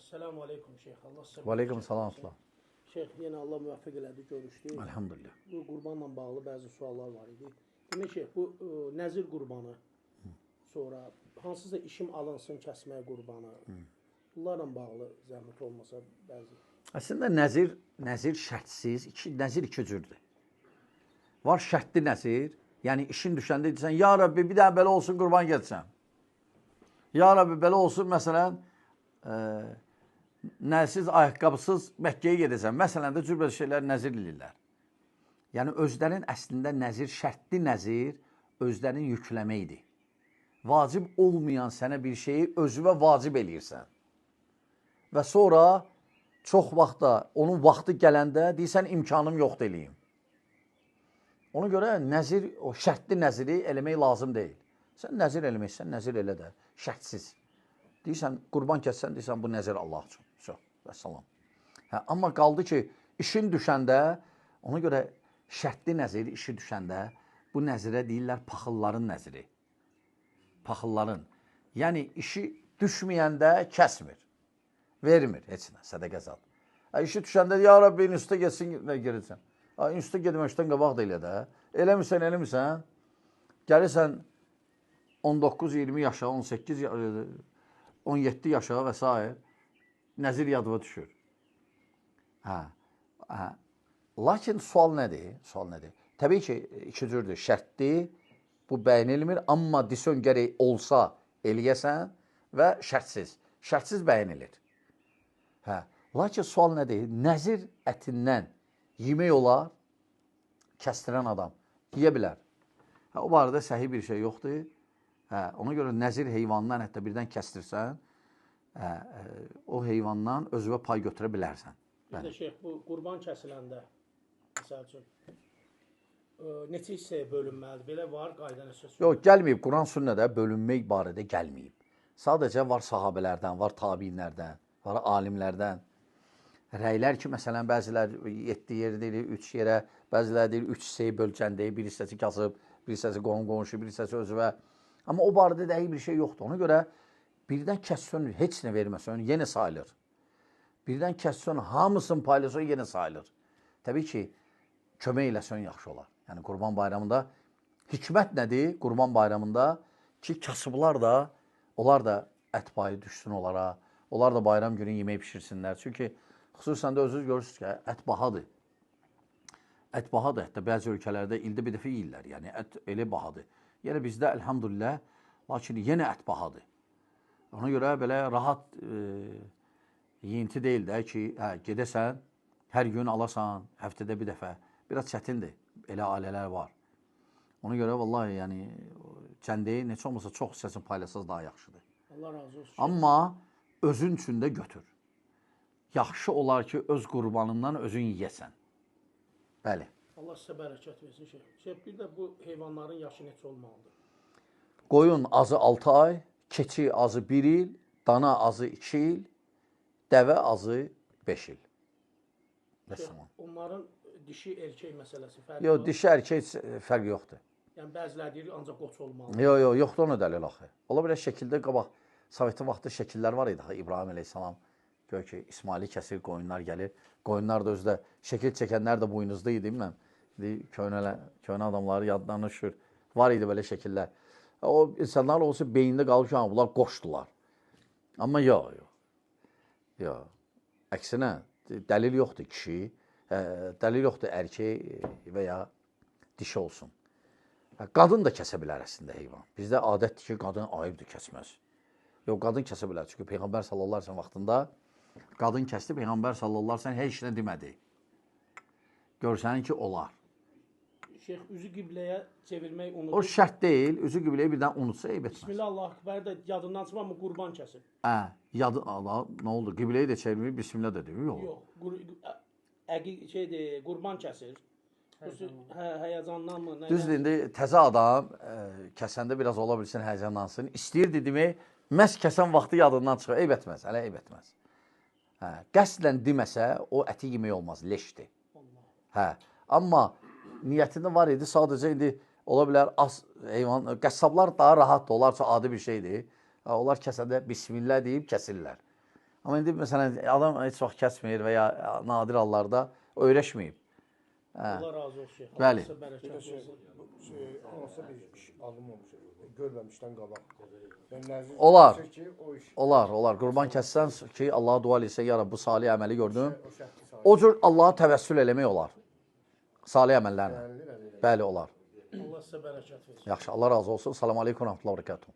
Esselamu Aleyküm Şeyh. Allah sizə Və aleykum salam. Şeyh, yenə Allah müvəffəq elədi, görüşdük. Elhamdülillah. Bu qurbanla bağlı bəzi suallar var idi. Demək Şeyh, bu nəzir qurbanı, sonra hansısa işim alınsın kəsməyə qurbanı, bunlarla bağlı zəhmət olmasa bəzi. Əslində nəzir şərtsiz, nəzir iki cürdür. Var şərtli nəzir, yəni işin düşəndə deyirsən, ya Rabbi bir daha belə olsun qurban getsən. Ya Rabbi belə olsun, məsələn, nəlsiz, ayaqqabısız Məkkəyə gedəsən. Məsələn də cürbə şeylər nəzir eləyirlər. Yəni özlərin əslində nəzir, şərtli nəzir özlərin yükləməkdir. Vacib olmayan sənə bir şeyi özünə vacib eləyirsən. Və sonra çox vaxtda, onun vaxtı gələndə deyirsən, imkanım yoxdur eləyim. Ona görə nəzir, o şərtli nəziri eləmək lazım deyil. Sən nəzir eləməksən, nəzir elə də, şərtsiz. Deyirsən, qurban kəssən, deyirsən, bu nəzir Allah üçün. Vəssalam. Amma qaldı ki, işin düşəndə, ona görə şərtli nəzir, işi düşəndə, bu nəzirə deyirlər paxılların nəziri. Paxılların. Yəni, işi düşməyəndə kəsmir, vermir heç nə, sədəqə zat. İşi düşəndə, ya Rabbi, instituta getsin, və gerirsən. İnstituta gedməkdən qabaq da elə də. Eləmirsən, gəlirsən 19-20 yaşa, 18 yaşa, 17 yaşa və s. Nəzir yadıma düşür. Lakin sual nədir? Təbii ki, iki cürdür. Şərtli, bu bəyənilmir, amma desən gərək olsa eləyəsən və şərtsiz. Şərtsiz bəyənilir. Lakin sual nədir? Nəzir ətindən yemək olar, kəstirən adam yeyə bilər. O barədə səhih bir şey yoxdur. Ona görə nəzir heyvandan hətta birdən kəstirsən, o heyvandan özünə pay götürə bilərsən. Bir də Şeyh, bu qurban kəsiləndə, məsəl üçün, neçə hissəyə bölünməlidir? Belə var, qayda nəsə? Yox, gəlməyib. Quran sünnədə bölünmək barədə gəlməyib. Sadəcə var sahabələrdən, var tabiinlərdən, var alimlərdən. Rəylər ki, məsələn, bəzilər 7 yer deyir, 3 yerə, bəzilər deyir, 3 hissəyə bölkən deyir, bir hissəsi kasıb, bir hissəsi qonşu, bir hissəsi özüvə. Amma o barədə dəqiq bir şey yoxdur. Ona görə birdən kəssən, heç nə verməsən, yenə sayılır. Birdən kəssən, hamısını paylaşsan, yenə sayılır. Təbii ki, kömək eləsən yaxşı olar. Yəni, Qurban bayramında hikmət nədir? Qurban bayramında ki, kasıblar da, onlar da ət payı düşsün onlara, onlar da bayram günü yemək pişirsinlər. Çünki xüsusən də özünüz görürsünüz ki, ət bahadır. Ət bahadır, hətta bəzi ölkələrdə ildə bir dəfə yeyirlər. Yəni, ət elə bahadır. Yəni, bizdə əlhamdülillah, lakin yenə ət bahadır. Ona görə belə rahat yeyinti deyil də ki, gedəsən, hər gün alasan, həftədə bir dəfə. Biraz çətindir, elə ailələr var. Ona görə, vallahi, yəni, kəndəyi neçə olmasa çox hissəsini paylaşsaz daha yaxşıdır. Allah razı olsun. Amma özün üçün də götür. Yaxşı olar ki, öz qurbanından özün yiyəsən. Bəli. Allah sizə bərəkət versin Şeyh. Şeyh, bir də bu heyvanların yaşı neçə olmalıdır? Qoyun azı 6 ay, keçi azı 1 il, dana azı 2 il, dəvə azı 5 il. Onların dişi erkək məsələsi fərqi var? Yox, dişi erkək fərqi yoxdur. Yəni, bəzilər deyir, ancaq qoç olmalıdır. Yoxdur ona dəlil axı. Ola belə şəkildə qabaq, Sovetin vaxtı şəkillər var idi. İbrahim əleyhissalam, gör ki, İsmaili kəsir, qoyunlar gəlir. Qoyunlar da özdə, şəkil çəkənlər də buynuzda idi, mən. Köhnə adamları yadlarına düşür. Var idi belə şəkillər. O insanlar olsa beynində qalır ki, bunlar qoşdular. Amma yox. Əksinə, dəlil yoxdur kişi, dəlil yoxdur erkək və ya dişi olsun. Qadın da kəsə bilər əslində heyvan. Bizdə adətdir ki, qadın ayıbdır kəsməz. Yox, qadın kəsə bilər. Çünki Peyğəmbər sallallahu aleyhi ve sellem vaxtında qadın kəsdi, Peyğəmbər sallallahu aleyhi ve sellem heç nə demədi. Görsən ki, olar. Şeyh, üzü qibləyə çevirmək unutur. O şərt deyil, üzü qibləyə birdən unutsa eyb etməz. Bismillah, Allah akbar da yadından çıxma, amma qurban kəsir. Nə oldu? Qibləyi də çevirməyib, Bismillah da deyil. Yox, qurban kəsir. Həyəcandan mı? Düzdür, indi təzə adam kəsəndə biraz ola bilsin, həyəcanlansın. İstəyirdi demək, məhz kəsən vaxtı yadından çıxır. Eyb etməz, hələ eyb etməz. Qəsdən deməsə, o əti yemək olmaz, leşdir. Amma niyyətində var idi, sadəcə indi ola bilər az heyvan, qəssablar daha rahatdır, onlar üçün adi bir şeydir. Onlar kəsəndə Bismillah deyib kəsirlər. Amma indi məsələn adam heç vaxt kəsmir və ya nadir hallarda öyrəşməyib. Allah razı olsun Şeyx. Bəli. Allah sizə bərəkət versin. Hansısa bir iş alınmamış, görməmişdən qabaq. Yəni nəzir Olar. tutsa ki, o iş Olar. Qurban kəssən ki, Allaha dua etsə, ya Rab bu salih əməli gördüm. o şərtli sahib. O cür Allaha təvəssül eləmək olar. Salih əməllərlə. Bəli. Bəli, olar. Allah sizə bərəkət versin. Yaxşı, Allah razı olsun. Salam aleykum, rəhmətullah, bərəkatuhu.